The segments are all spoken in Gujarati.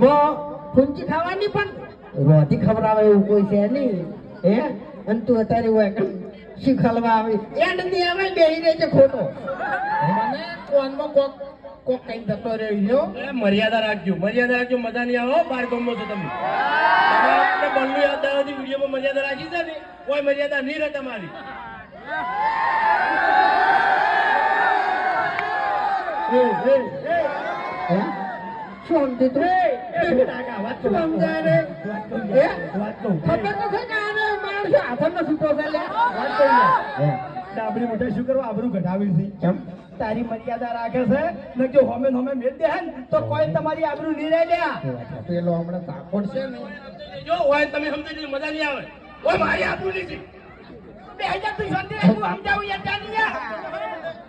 ઘરમાં ફૂંચી ખાવાની પણ રોટી ખવડાવે એવું કોઈ છે નહીં હે અને તું અત્યારે હોય શીખલવા આવી એ નથી આવે બેહી રહે છે ખોટો મને કોનમાં કોક કોક કઈ જતો રહ્યો મર્યાદા રાખજો મજા નહીં આવો બાર ગમો છો તમે બંને યાદ આવતી વિડીયોમાં મર્યાદા રાખી છે ને કોઈ મર્યાદા નહીં રહે તમારી શાંતિ તું સમજાય રે ખબર તો છે કે આને માણસો હાથમાં છૂટો છે ડાબડી મોટા શું કરવા આબરૂ ઘટાવી છે કેમ તારી મર્યાદા રાખે છે ને જો હોમે હોમે મેલ દે હે તો કોઈ તમારી આબરૂ નહીં રહે લ્યા પેલો હમણાં તાકોડ છે ને જો હોય તમે સમજી મજા નહીં આવે ઓય મારી આબરૂ નહીં બે હજાર તું શાંતિ રાખ તું સમજાવું યાર જાનિયા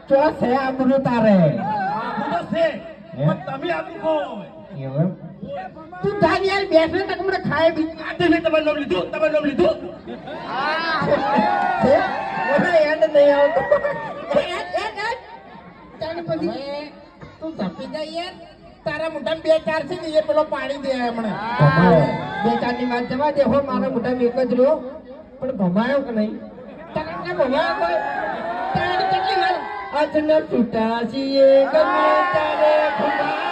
તો છે આબરૂ તારે આબરૂ તો છે પણ તમે આબરૂ કહો એવું તું તારી યાર બેસે તક મને ખાય બી આજે મેં તમારું નામ લીધું ઓલા એન્ડ નહીં આવતો તારી પછી તું ઝપી જાય યાર તારા મોઢામાં બે ચાર છે ને એ પેલો પાડી દે હમણાં બે ચાર ની વાત જવા દે હો મારા મોઢામાં એક જ રહ્યો પણ ભમાયો કે નહીં તારા ભમાયો કોઈ તારી કેટલી વાર આજના છૂટા છીએ ગમે તારે ભમા